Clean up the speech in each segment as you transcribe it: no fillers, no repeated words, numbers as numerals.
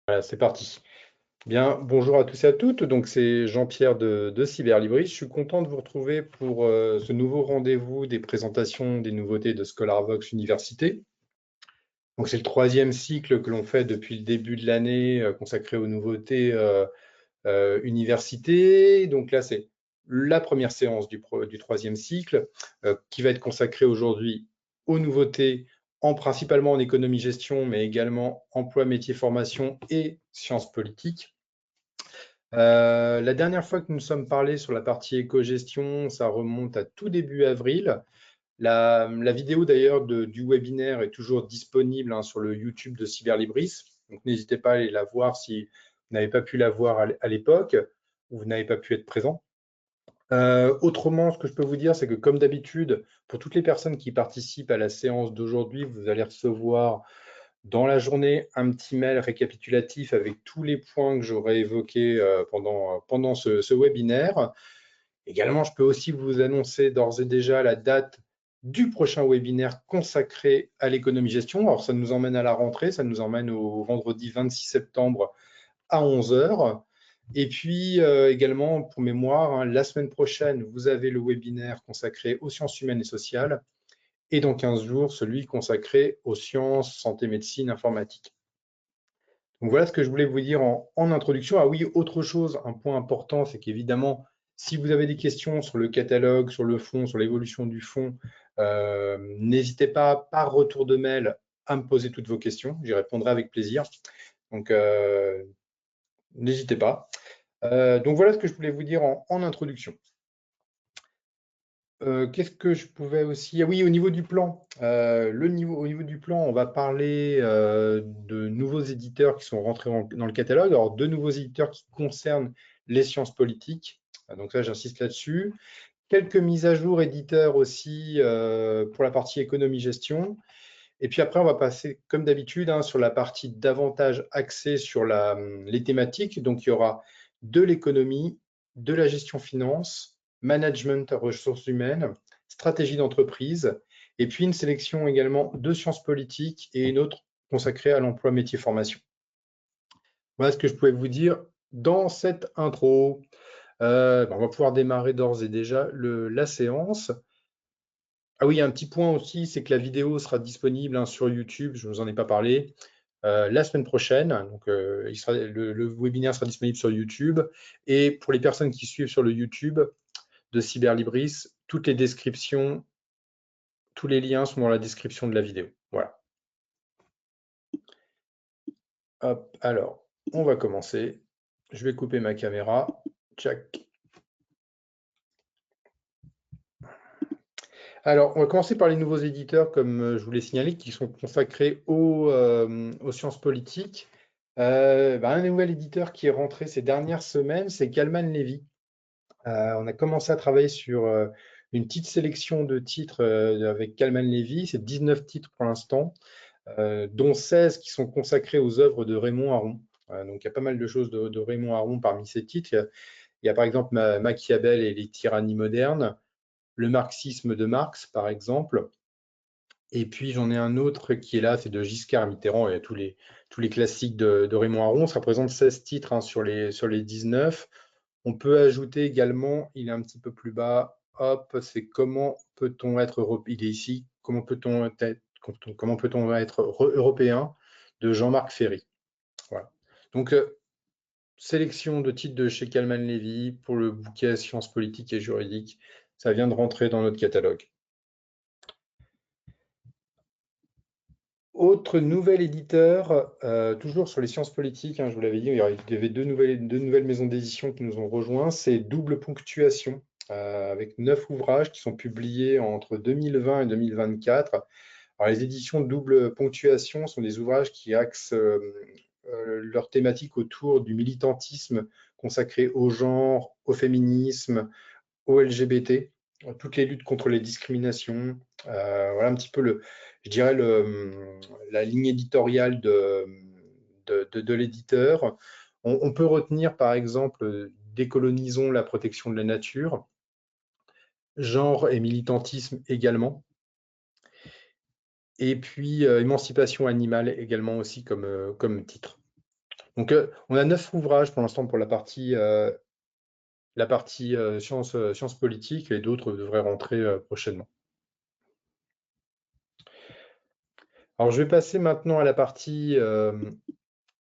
Voilà, c'est parti. Bien, bonjour à tous et à toutes. Donc, c'est Jean-Pierre de Cyberlibris. Je suis content de vous retrouver pour ce nouveau rendez-vous des présentations des nouveautés de ScholarVox Université. Donc, c'est le troisième cycle que l'on fait depuis le début de l'année consacré aux nouveautés université. Donc là, c'est la première séance du troisième cycle qui va être consacrée aujourd'hui aux nouveautés, principalement en économie-gestion, mais également emploi, métier, formation et sciences politiques. La dernière fois que nous nous sommes parlé sur la partie éco-gestion, ça remonte à tout début avril. La vidéo d'ailleurs du webinaire est toujours disponible sur le YouTube de Cyberlibris. Donc n'hésitez pas à aller la voir si vous n'avez pas pu la voir à l'époque ou vous n'avez pas pu être présent. Autrement, ce que je peux vous dire, c'est que comme d'habitude, pour toutes les personnes qui participent à la séance d'aujourd'hui, vous allez recevoir dans la journée un petit mail récapitulatif avec tous les points que j'aurai évoqués pendant ce webinaire. Également, je peux aussi vous annoncer d'ores et déjà la date du prochain webinaire consacré à l'économie-gestion. Alors, ça nous emmène à la rentrée, ça nous emmène au vendredi 26 septembre à 11 h. Et puis également, pour mémoire, la semaine prochaine, vous avez le webinaire consacré aux sciences humaines et sociales. Et dans 15 jours, celui consacré aux sciences, santé, médecine, informatique. Donc voilà ce que je voulais vous dire en introduction. Ah oui, autre chose, un point important, c'est qu'évidemment, si vous avez des questions sur le catalogue, sur le fond, sur l'évolution du fond, n'hésitez pas par retour de mail à me poser toutes vos questions. J'y répondrai avec plaisir. Donc n'hésitez pas. Donc voilà ce que je voulais vous dire en introduction. Qu'est-ce que je pouvais aussi... Ah oui, au niveau du plan. Au niveau du plan, on va parler de nouveaux éditeurs qui sont rentrés dans le catalogue. Alors, deux nouveaux éditeurs qui concernent les sciences politiques. Donc ça, j'insiste là-dessus. Quelques mises à jour éditeurs aussi pour la partie économie-gestion. Et puis après, on va passer, comme d'habitude, sur la partie davantage axée sur les thématiques. Donc, il y aura de l'économie, de la gestion finance, management ressources humaines, stratégie d'entreprise, et puis une sélection également de sciences politiques et une autre consacrée à l'emploi métier formation. Voilà ce que je pouvais vous dire dans cette intro. On va pouvoir démarrer d'ores et déjà la séance. Ah oui, un petit point aussi, c'est que la vidéo sera disponible sur YouTube, je ne vous en ai pas parlé, la semaine prochaine. Donc, le webinaire sera disponible sur YouTube. Et pour les personnes qui suivent sur le YouTube de Cyberlibris, toutes les descriptions, tous les liens sont dans la description de la vidéo. Voilà. Hop, alors, on va commencer. Je vais couper ma caméra. Tchac. Alors, on va commencer par les nouveaux éditeurs, comme je vous l'ai signalé, qui sont consacrés aux sciences politiques. Un nouvel éditeur qui est rentré ces dernières semaines, c'est Kalman Levy. On a commencé à travailler sur une petite sélection de titres avec Kalman Levy. C'est 19 titres pour l'instant, dont 16 qui sont consacrés aux œuvres de Raymond Aron. Donc, il y a pas mal de choses de Raymond Aron parmi ces titres. Il y a par exemple Machiavel et les tyrannies modernes, le marxisme de Marx, par exemple. Et puis, j'en ai un autre qui est là, c'est de Giscard Mitterrand et tous les classiques de Raymond Aron. Ça représente 16 titres sur les 19. On peut ajouter également, il est un petit peu plus bas, hop, c'est comment peut-on être, il est ici, comment peut-on être européen de Jean-Marc Ferry. Voilà. Donc, sélection de titres de chez Kalman Levy pour le bouquet Sciences politiques et juridiques. Ça vient de rentrer dans notre catalogue. Autre nouvel éditeur, toujours sur les sciences politiques, je vous l'avais dit, il y avait deux nouvelles maisons d'édition qui nous ont rejoints, c'est Double Ponctuation, avec 9 ouvrages qui sont publiés entre 2020 et 2024. Alors, les éditions Double Ponctuation sont des ouvrages qui axent leur thématique autour du militantisme consacré au genre, au féminisme, au LGBT, toutes les luttes contre les discriminations. Voilà un petit peu je dirais la ligne éditoriale de l'éditeur. On peut retenir par exemple Décolonisons la protection de la nature, genre et militantisme également. Et puis Émancipation animale également aussi comme titre. Donc, on a 9 ouvrages pour l'instant pour la partie sciences politiques, et d'autres devraient rentrer prochainement. Alors, je vais passer maintenant à la partie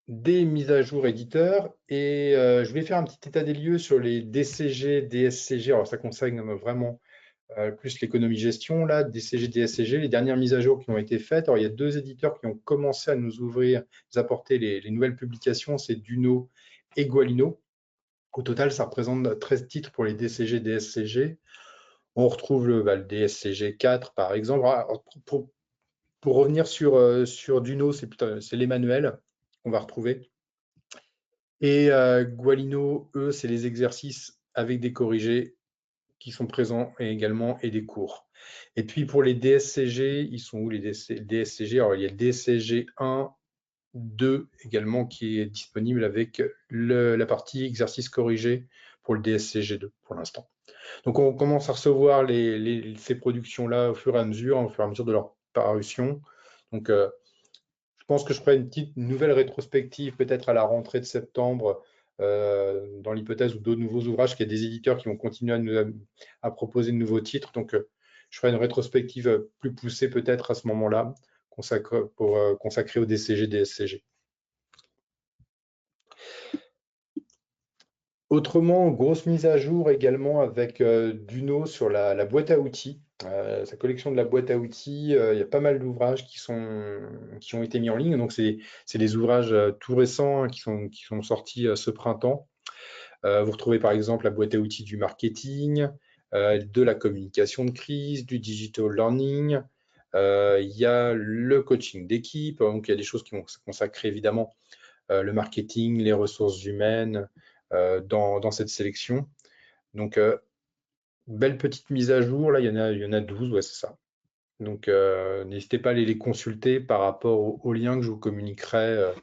des mises à jour éditeurs, et je vais faire un petit état des lieux sur les DCG, DSCG. Alors, ça concerne vraiment plus l'économie gestion, là, DCG, DSCG, les dernières mises à jour qui ont été faites. Alors, il y a 2 éditeurs qui ont commencé à nous apporter les nouvelles publications, c'est Duno et Gualino. Au total, ça représente 13 titres pour les DCG, DSCG. On retrouve le DSCG 4, par exemple. Pour revenir sur Duno, c'est les manuels qu'on va retrouver. Et Gualino, eux, c'est les exercices avec des corrigés qui sont présents également, et des cours. Et puis pour les DSCG, ils sont où les DSCG? Alors, il y a le DSCG 1, 2 également qui est disponible avec la partie exercice corrigé pour le DSCG 2 pour l'instant. Donc on commence à recevoir ces productions-là au fur et à mesure de leur parution. Donc je pense que je ferai une petite nouvelle rétrospective peut-être à la rentrée de septembre, dans l'hypothèse où d'autres nouveaux ouvrages, qu'il y a des éditeurs qui vont continuer à proposer de nouveaux titres. Donc je ferai une rétrospective plus poussée peut-être à ce moment-là, consacrée au DCG, DSCG. Autrement, grosse mise à jour également avec Duno sur la boîte à outils. Sa collection de la boîte à outils, il y a pas mal d'ouvrages qui ont été mis en ligne. Donc, c'est des ouvrages tout récents, hein, qui sont sortis ce printemps. Vous retrouvez par exemple la boîte à outils du marketing, de la communication de crise, du digital learning. Il y a le coaching d'équipe. Donc, il y a des choses qui vont consacrer évidemment le marketing, les ressources humaines dans cette sélection. Donc, belle petite mise à jour. Là, il y en a 12, ouais, c'est ça. Donc, n'hésitez pas à aller les consulter par rapport aux liens que je vous communiquerai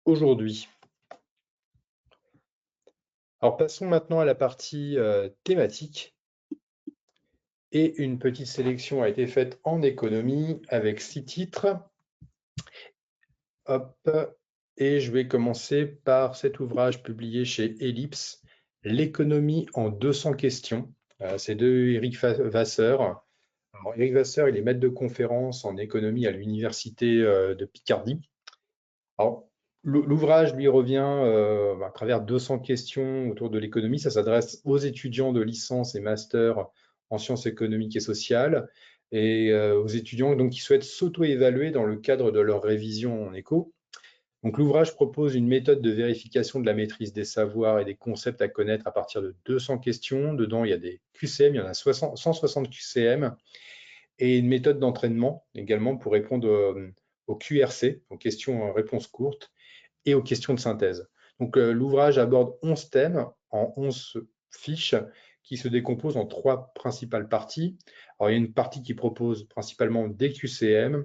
aujourd'hui. Alors, passons maintenant à la partie thématique. Et une petite sélection a été faite en économie avec 6 titres. Hop. Et je vais commencer par cet ouvrage publié chez Ellipse, L'économie en 200 questions. C'est de Eric Vasseur. Alors, Eric Vasseur, il est maître de conférence en économie à l'université de Picardie. Alors, l'ouvrage lui revient à travers 200 questions autour de l'économie. Ça s'adresse aux étudiants de licence et master en sciences économiques et sociales, et aux étudiants donc, qui souhaitent s'auto-évaluer dans le cadre de leur révision en éco. Donc, l'ouvrage propose une méthode de vérification de la maîtrise des savoirs et des concepts à connaître à partir de 200 questions. Dedans, il y a des QCM, il y en a 160 QCM, et une méthode d'entraînement également pour répondre aux QRC, aux questions-réponses courtes, et aux questions de synthèse. Donc, l'ouvrage aborde 11 thèmes en 11 fiches qui se décomposent en 3 principales parties. Alors, il y a une partie qui propose principalement des QCM,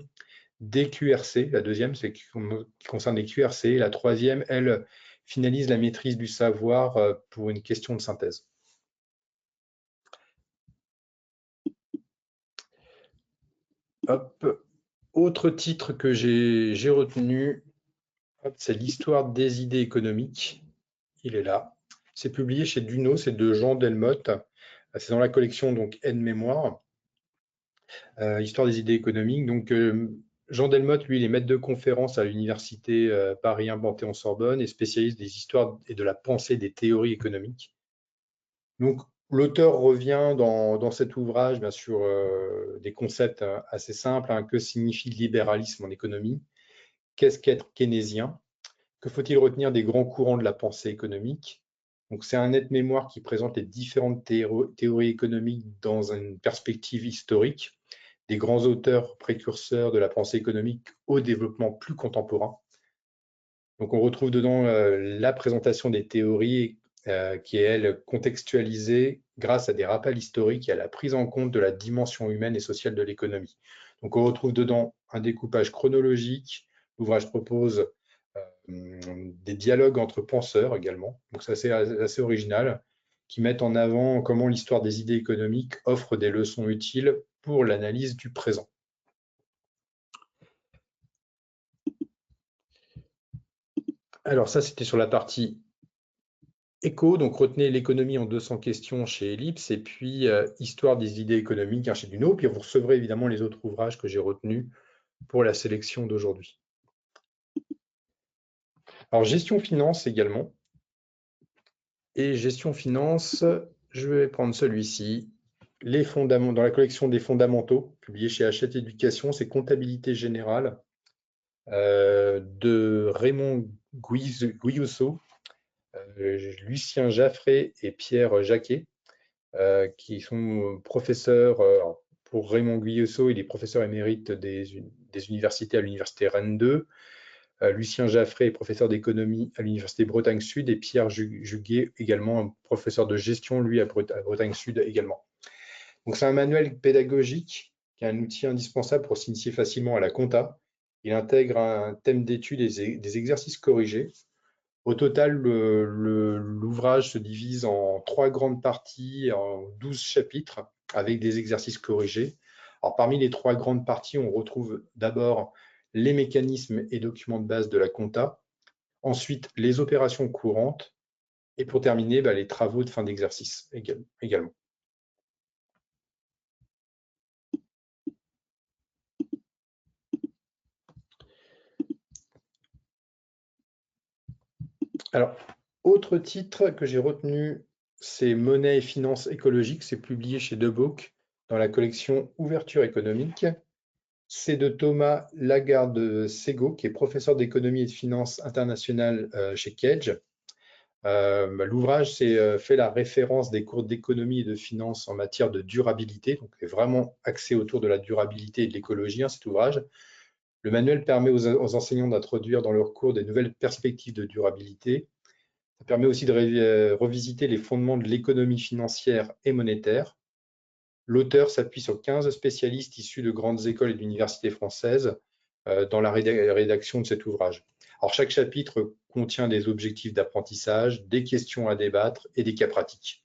des QRC. La deuxième, c'est qui concerne les QRC. La troisième, elle, finalise la maîtrise du savoir pour une question de synthèse. Hop. Autre titre que j'ai retenu, c'est l'histoire des idées économiques. Il est là. C'est publié chez Duno, c'est de Jean Delmotte. C'est dans la collection donc Aide-mémoire, Histoire des idées économiques. Donc Jean Delmotte, lui, il est maître de conférence à l'université Paris 1 Panthéon-Sorbonne et spécialiste des histoires et de la pensée des théories économiques. Donc l'auteur revient dans cet ouvrage, bien sûr, des concepts assez simples. Hein. Que signifie le libéralisme en économie? Qu'est-ce qu'être keynésien? Que faut-il retenir des grands courants de la pensée économique? Donc, c'est un aide-mémoire qui présente les différentes théories économiques dans une perspective historique, des grands auteurs précurseurs de la pensée économique au développement plus contemporain. Donc, on retrouve dedans la présentation des théories qui est, elle, contextualisée grâce à des rappels historiques et à la prise en compte de la dimension humaine et sociale de l'économie. Donc, on retrouve dedans un découpage chronologique. L'ouvrage propose des dialogues entre penseurs également. Donc, c'est assez original, qui mettent en avant comment l'histoire des idées économiques offre des leçons utiles pour l'analyse du présent. Alors ça, c'était sur la partie éco, donc retenez l'économie en 200 questions chez Ellipse, et puis Histoire des idées économiques chez Duno, puis vous recevrez évidemment les autres ouvrages que j'ai retenus pour la sélection d'aujourd'hui. Alors gestion finance également, et gestion finance, je vais prendre celui-ci, les fondamentaux, dans la collection des fondamentaux, publié chez Hachette Éducation, c'est Comptabilité générale, de Raymond Guyusso, Lucien Jaffré et Pierre Jacquet, qui sont professeurs. Pour Raymond Guyusso, il est professeur émérite des universités à l'université Rennes 2. Lucien Jaffré est professeur d'économie à l'université Bretagne Sud et Pierre Juguet, également professeur de gestion, lui, à Bretagne Sud également. Donc c'est un manuel pédagogique qui est un outil indispensable pour s'initier facilement à la compta. Il intègre un thème d'étude et des exercices corrigés. Au total, l'ouvrage se divise en 3 grandes parties, en 12 chapitres, avec des exercices corrigés. Alors, parmi les 3 grandes parties, on retrouve d'abord les mécanismes et documents de base de la compta, ensuite les opérations courantes, et pour terminer, les travaux de fin d'exercice également. Alors, autre titre que j'ai retenu, c'est Monnaie et finances écologiques. C'est publié chez Debook dans la collection Ouverture économique. C'est de Thomas Lagarde-Sego, qui est professeur d'économie et de finances internationales chez Kedge. L'ouvrage fait la référence des cours d'économie et de finance en matière de durabilité, donc est vraiment axé autour de la durabilité et de l'écologie, cet ouvrage. Le manuel permet aux enseignants d'introduire dans leurs cours des nouvelles perspectives de durabilité. Ça permet aussi de revisiter les fondements de l'économie financière et monétaire. L'auteur s'appuie sur 15 spécialistes issus de grandes écoles et d'universités françaises dans la rédaction de cet ouvrage. Alors, chaque chapitre contient des objectifs d'apprentissage, des questions à débattre et des cas pratiques.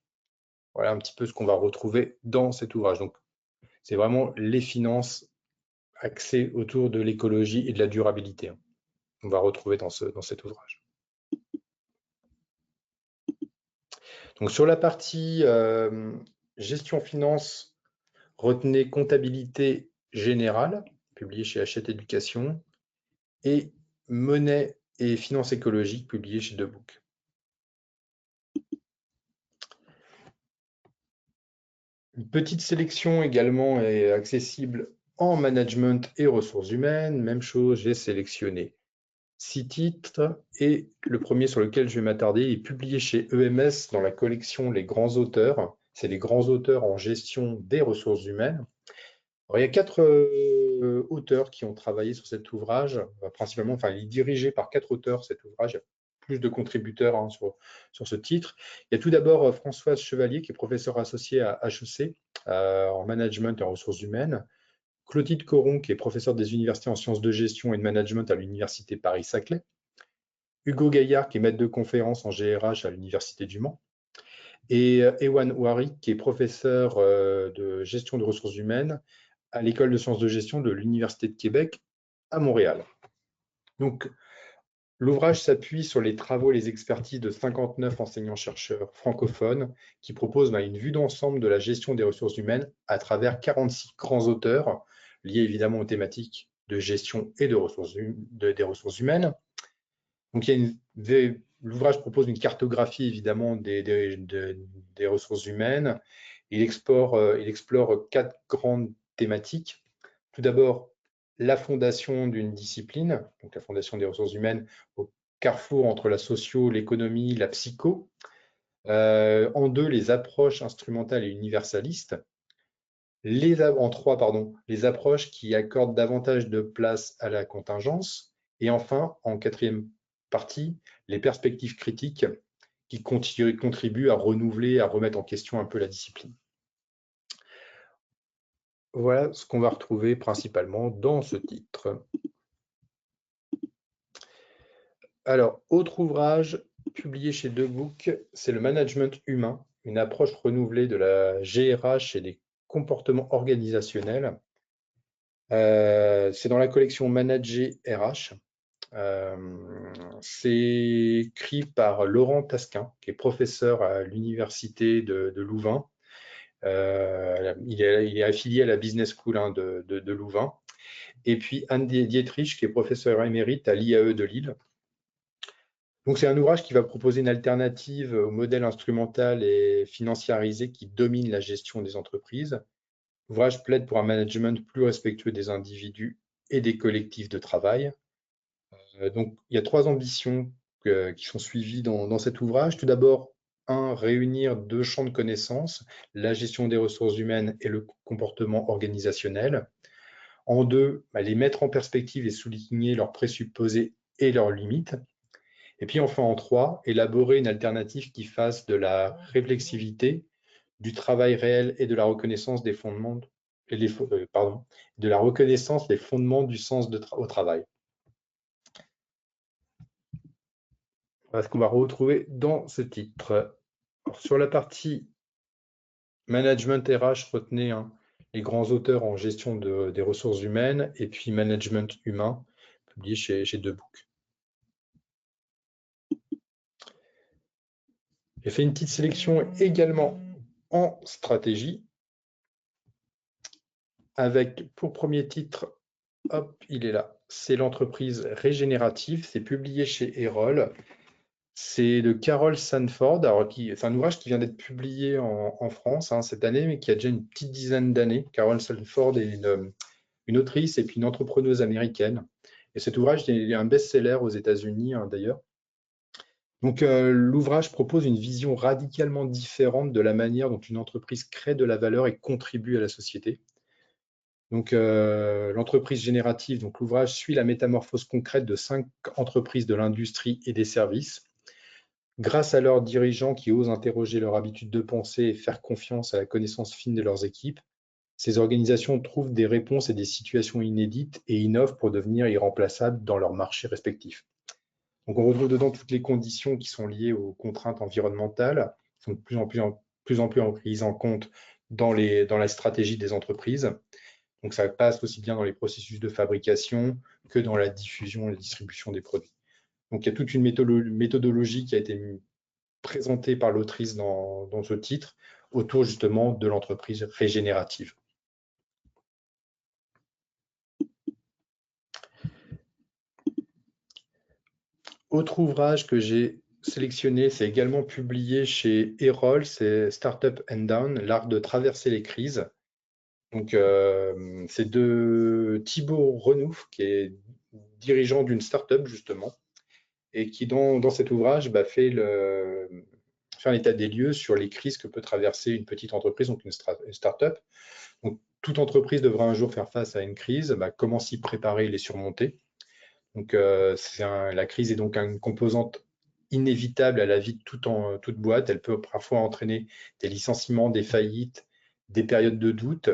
Voilà un petit peu ce qu'on va retrouver dans cet ouvrage. Donc, c'est vraiment les finances axées autour de l'écologie et de la durabilité. On va retrouver dans cet ouvrage. Donc, sur la partie gestion finance, retenez comptabilité générale, publié chez Hachette Éducation, et monnaie et finances écologiques, publié chez Debook. Une petite sélection également est accessible en management et ressources humaines. Même chose, j'ai sélectionné 6 titres et le premier sur lequel je vais m'attarder est publié chez EMS dans la collection Les Grands Auteurs. C'est les grands auteurs en gestion des ressources humaines. Alors, il y a 4 auteurs qui ont travaillé sur cet ouvrage, principalement, enfin, il est dirigé par 4 auteurs, cet ouvrage. Il y a plus de contributeurs sur ce titre. Il y a tout d'abord Françoise Chevalier, qui est professeure associée à HEC en management et en ressources humaines. Clotilde Coron, qui est professeure des universités en sciences de gestion et de management à l'université Paris-Saclay. Hugo Gaillard, qui est maître de conférence en GRH à l'université du Mans. Et Ewan Warwick, qui est professeur de gestion de ressources humaines à l'école de sciences de gestion de l'Université de Québec à Montréal. Donc, l'ouvrage s'appuie sur les travaux et les expertises de 59 enseignants-chercheurs francophones qui proposent une vue d'ensemble de la gestion des ressources humaines à travers 46 grands auteurs liés évidemment aux thématiques de gestion et des ressources humaines. Donc, l'ouvrage propose une cartographie évidemment des ressources humaines. Il explore 4 grandes thématiques. Tout d'abord, la fondation d'une discipline, donc la fondation des ressources humaines au carrefour entre la socio, l'économie, la psycho. En 2, les approches instrumentales et universalistes. En 3, les approches qui accordent davantage de place à la contingence. Et enfin, en 4e partie, les perspectives critiques qui contribuent à renouveler, à remettre en question un peu la discipline. Voilà ce qu'on va retrouver principalement dans ce titre. Alors, autre ouvrage publié chez Debook, c'est le management humain, une approche renouvelée de la GRH et des comportements organisationnels. C'est dans la collection Manager RH. C'est écrit par Laurent Tasquin, qui est professeur à l'université de Louvain. Il est affilié à la Business School de Louvain. Et puis Anne Dietrich, qui est professeur émérite à l'IAE de Lille. Donc c'est un ouvrage qui va proposer une alternative au modèle instrumental et financiarisé qui domine la gestion des entreprises. L'ouvrage plaide pour un management plus respectueux des individus et des collectifs de travail. Donc il y a trois ambitions qui sont suivies dans cet ouvrage. Tout d'abord, réunir deux champs de connaissances, la gestion des ressources humaines et le comportement organisationnel. En deux, les mettre en perspective et souligner leurs présupposés et leurs limites. Et puis enfin en trois, élaborer une alternative qui fasse de la réflexivité, du travail réel et de la reconnaissance des fondements, de la reconnaissance des fondements du sens au travail. Voilà ce qu'on va retrouver dans ce titre. Alors, sur la partie management RH, retenez les grands auteurs en gestion des ressources humaines et puis management humain, publié chez Debook. J'ai fait une petite sélection également en stratégie, avec pour premier titre, hop, il est là, c'est l'entreprise régénérative, c'est publié chez Erol, c'est de Carol Sanford, c'est un ouvrage qui vient d'être publié en France cette année, mais qui a déjà une petite dizaine d'années. Carol Sanford est une autrice et puis une entrepreneuse américaine, et cet ouvrage est un best-seller aux États-Unis d'ailleurs. Donc, l'ouvrage propose une vision radicalement différente de la manière dont une entreprise crée de la valeur et contribue à la société. Donc, l'entreprise générative, donc l'ouvrage suit la métamorphose concrète de 5 entreprises de l'industrie et des services. Grâce à leurs dirigeants qui osent interroger leur habitude de penser et faire confiance à la connaissance fine de leurs équipes, ces organisations trouvent des réponses et des situations inédites et innovent pour devenir irremplaçables dans leurs marchés respectifs. Donc, on retrouve dedans toutes les conditions qui sont liées aux contraintes environnementales, qui sont de plus en plus prises en compte dans la stratégie des entreprises. Donc, ça passe aussi bien dans les processus de fabrication que dans la diffusion et la distribution des produits. Donc, il y a toute une méthodologie qui a été présentée par l'autrice dans ce titre autour justement de l'entreprise régénérative. Autre ouvrage que j'ai sélectionné, c'est également publié chez Erol, c'est Startup and Down, l'art de traverser les crises. Donc, c'est de Thibaut Renouf, qui est dirigeant d'une startup justement, et qui dans cet ouvrage fait un état des lieux sur les crises que peut traverser une petite entreprise, donc une startup. Donc, toute entreprise devra un jour faire face à une crise, comment s'y préparer et les surmonter. Donc, la crise est donc une composante inévitable à la vie de toute boîte. Elle peut parfois entraîner des licenciements, des faillites, des périodes de doute.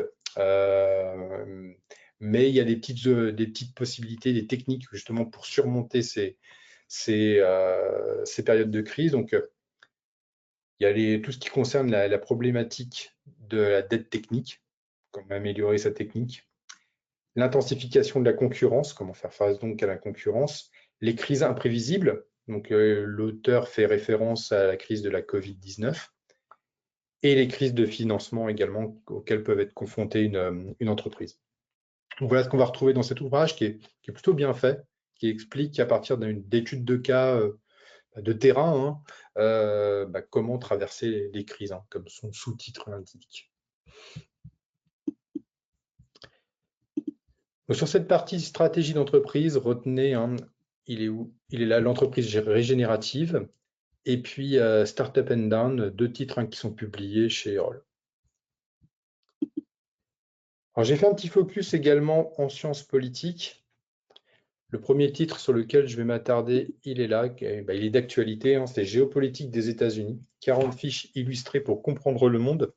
Mais il y a des petites possibilités, des techniques justement pour surmonter ces périodes de crise. Donc, il y a tout ce qui concerne la problématique de la dette technique, comment améliorer sa technique, l'intensification de la concurrence, comment faire face donc à la concurrence, les crises imprévisibles, donc l'auteur fait référence à la crise de la Covid-19, et les crises de financement également auxquelles peuvent être confrontées une entreprise. Donc voilà ce qu'on va retrouver dans cet ouvrage qui est plutôt bien fait, qui explique qu'à partir d'études de cas de terrain, comment traverser les crises, comme son sous-titre l'indique. Sur cette partie stratégie d'entreprise, retenez, il est où? Il est là, l'entreprise régénérative, et puis Startup and Down, deux titres qui sont publiés chez Erol. Alors j'ai fait un petit focus également en sciences politiques. Le premier titre sur lequel je vais m'attarder, il est là, il est d'actualité, c'est Géopolitique des États-Unis, 40 fiches illustrées pour comprendre le monde.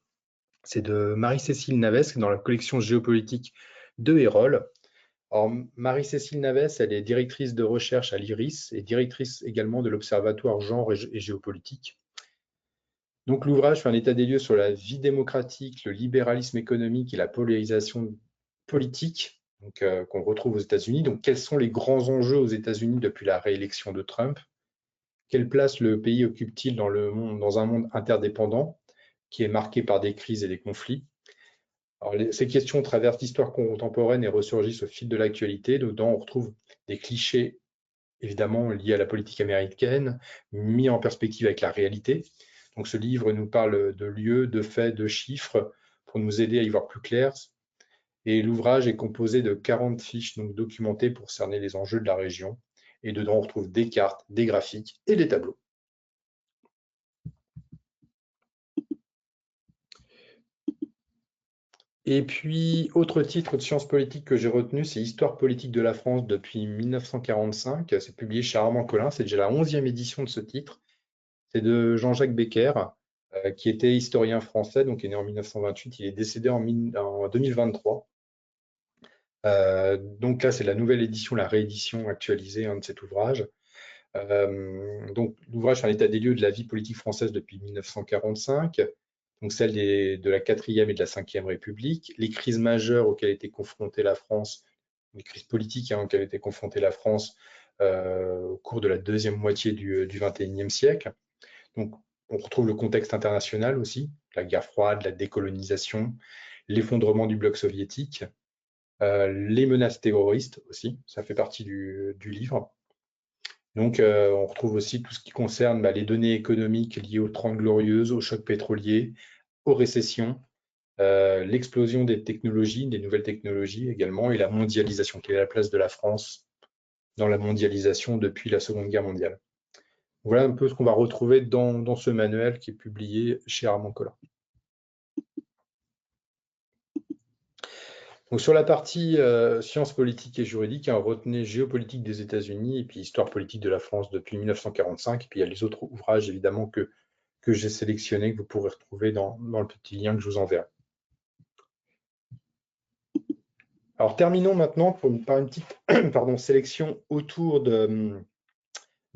C'est de Marie-Cécile Navès dans la collection Géopolitique de Erol. Alors, Marie-Cécile Navès, elle est directrice de recherche à l'IRIS et directrice également de l'Observatoire Genre et Géopolitique. Donc, l'ouvrage fait un état des lieux sur la vie démocratique, le libéralisme économique et la polarisation politique qu'on retrouve aux États-Unis. Donc, quels sont les grands enjeux aux États-Unis depuis la réélection de Trump? Quelle place le pays occupe-t-il dans le monde, dans un monde interdépendant qui est marqué par des crises et des conflits? Alors, ces questions traversent l'histoire contemporaine et ressurgissent au fil de l'actualité. Dedans, on retrouve des clichés évidemment liés à la politique américaine, mis en perspective avec la réalité. Donc, ce livre nous parle de lieux, de faits, de chiffres pour nous aider à y voir plus clair. Et l'ouvrage est composé de 40 fiches donc documentées pour cerner les enjeux de la région. Et dedans, on retrouve des cartes, des graphiques et des tableaux. Et puis, autre titre de sciences politiques que j'ai retenu, c'est Histoire politique de la France depuis 1945. C'est publié chez Armand Collin. C'est déjà la 11e édition de ce titre. C'est de Jean-Jacques Becker, qui était historien français, donc est né en 1928. Il est décédé en 2023. Donc là, c'est la nouvelle édition, la réédition actualisée de cet ouvrage. Donc l'ouvrage fait un état des lieux de la vie politique française depuis 1945, donc celle de la 4e et de la 5e République, les crises majeures auxquelles était confrontée la France, les crises politiques auxquelles était confrontée la France au cours de la deuxième moitié du XXIe siècle. Donc on retrouve le contexte international aussi, la guerre froide, la décolonisation, l'effondrement du bloc soviétique, les menaces terroristes aussi, ça fait partie du livre. Donc, on retrouve aussi tout ce qui concerne les données économiques liées aux 30 Glorieuses, au choc pétrolier, aux récessions, l'explosion des technologies, des nouvelles technologies également, et la mondialisation. Quelle est la place de la France dans la mondialisation depuis la Seconde Guerre mondiale? Voilà un peu ce qu'on va retrouver dans ce manuel qui est publié chez Armand Collin. Donc sur la partie sciences politiques et juridiques, retenez géopolitique des États-Unis et puis histoire politique de la France depuis 1945. Et puis il y a les autres ouvrages évidemment que j'ai sélectionnés, que vous pourrez retrouver dans le petit lien que je vous enverrai. Alors terminons maintenant par une petite sélection autour de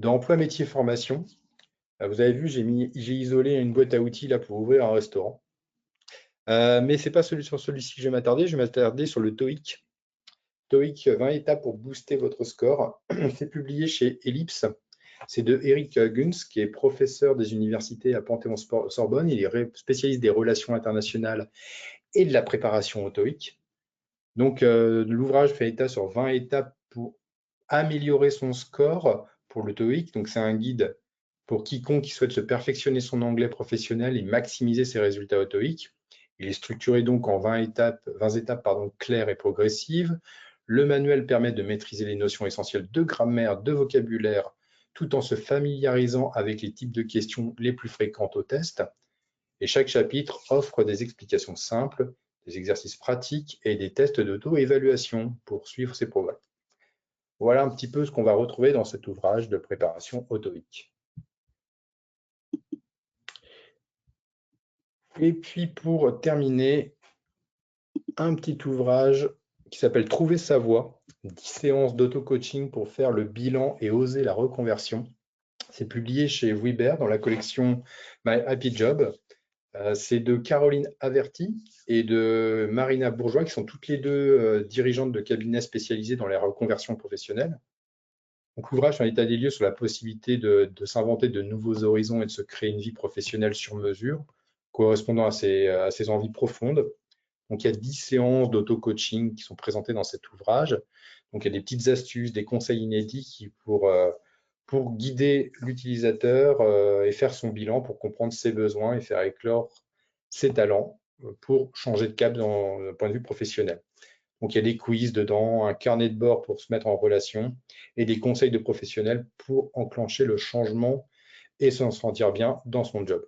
emploi métier formation. Vous avez vu, j'ai isolé une boîte à outils là pour ouvrir un restaurant. Mais ce n'est pas sur celui-ci que je vais m'attarder, je vais m'attarder sur le TOEIC. TOEIC 20 étapes pour booster votre score. C'est publié chez Ellipse. C'est de Eric Gunz, qui est professeur des universités à Panthéon-Sorbonne. Il est spécialiste des relations internationales et de la préparation au TOEIC. Donc, l'ouvrage fait état sur 20 étapes pour améliorer son score pour le TOEIC. Donc, c'est un guide pour quiconque qui souhaite se perfectionner son anglais professionnel et maximiser ses résultats au TOEIC. Il est structuré donc en 20 étapes claires et progressives. Le manuel permet de maîtriser les notions essentielles de grammaire, de vocabulaire, tout en se familiarisant avec les types de questions les plus fréquentes au test. Et chaque chapitre offre des explications simples, des exercices pratiques et des tests d'auto-évaluation pour suivre ses progrès. Voilà un petit peu ce qu'on va retrouver dans cet ouvrage de préparation au TOEIC. Et puis pour terminer, un petit ouvrage qui s'appelle Trouver sa voie, 10 séances d'auto-coaching pour faire le bilan et oser la reconversion. C'est publié chez Weber dans la collection My Happy Job. C'est de Caroline Averti et de Marina Bourgeois, qui sont toutes les deux dirigeantes de cabinets spécialisés dans les reconversions professionnelles. Donc l'ouvrage fait un état des lieux sur la possibilité de s'inventer de nouveaux horizons et de se créer une vie professionnelle sur mesure, correspondant à ses envies profondes. Donc, il y a 10 séances d'auto-coaching qui sont présentées dans cet ouvrage. Donc, il y a des petites astuces, des conseils inédits pour guider l'utilisateur et faire son bilan pour comprendre ses besoins et faire éclore ses talents pour changer de cap d'un point de vue professionnel. Donc, il y a des quiz dedans, un carnet de bord pour se mettre en relation et des conseils de professionnels pour enclencher le changement et se sentir bien dans son job.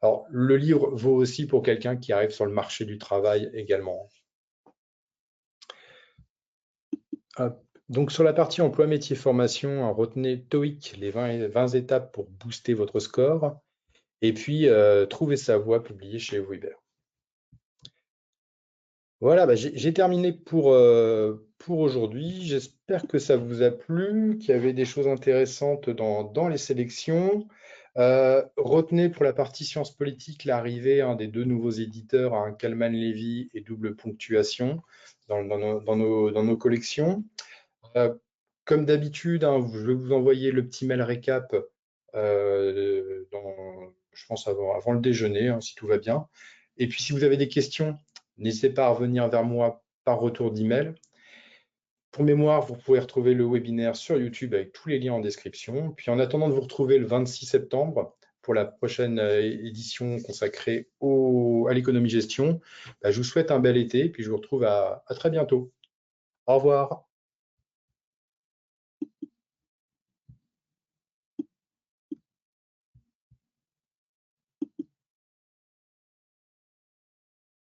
Alors, le livre vaut aussi pour quelqu'un qui arrive sur le marché du travail également. Donc, sur la partie emploi, métier, formation, retenez TOEIC, les 20 étapes pour booster votre score. Et puis, Trouver sa voie, publié chez Weber. Voilà, j'ai terminé pour aujourd'hui. J'espère que ça vous a plu, qu'il y avait des choses intéressantes dans les sélections. Retenez pour la partie sciences politiques l'arrivée des deux nouveaux éditeurs, Kalman Levy et Double Ponctuation. dans nos collections. Euh, Comme d'habitude, hein, je vais vous envoyer le petit mail récap, je pense avant le déjeuner, hein, si tout va bien. Et puis, si vous avez des questions, n'hésitez pas à revenir vers moi par retour d'email. Pour mémoire, vous pouvez retrouver le webinaire sur YouTube avec tous les liens en description. Puis en attendant de vous retrouver le 26 septembre pour la prochaine édition consacrée à l'économie gestion, bah, je vous souhaite un bel été et puis je vous retrouve à très bientôt. Au revoir.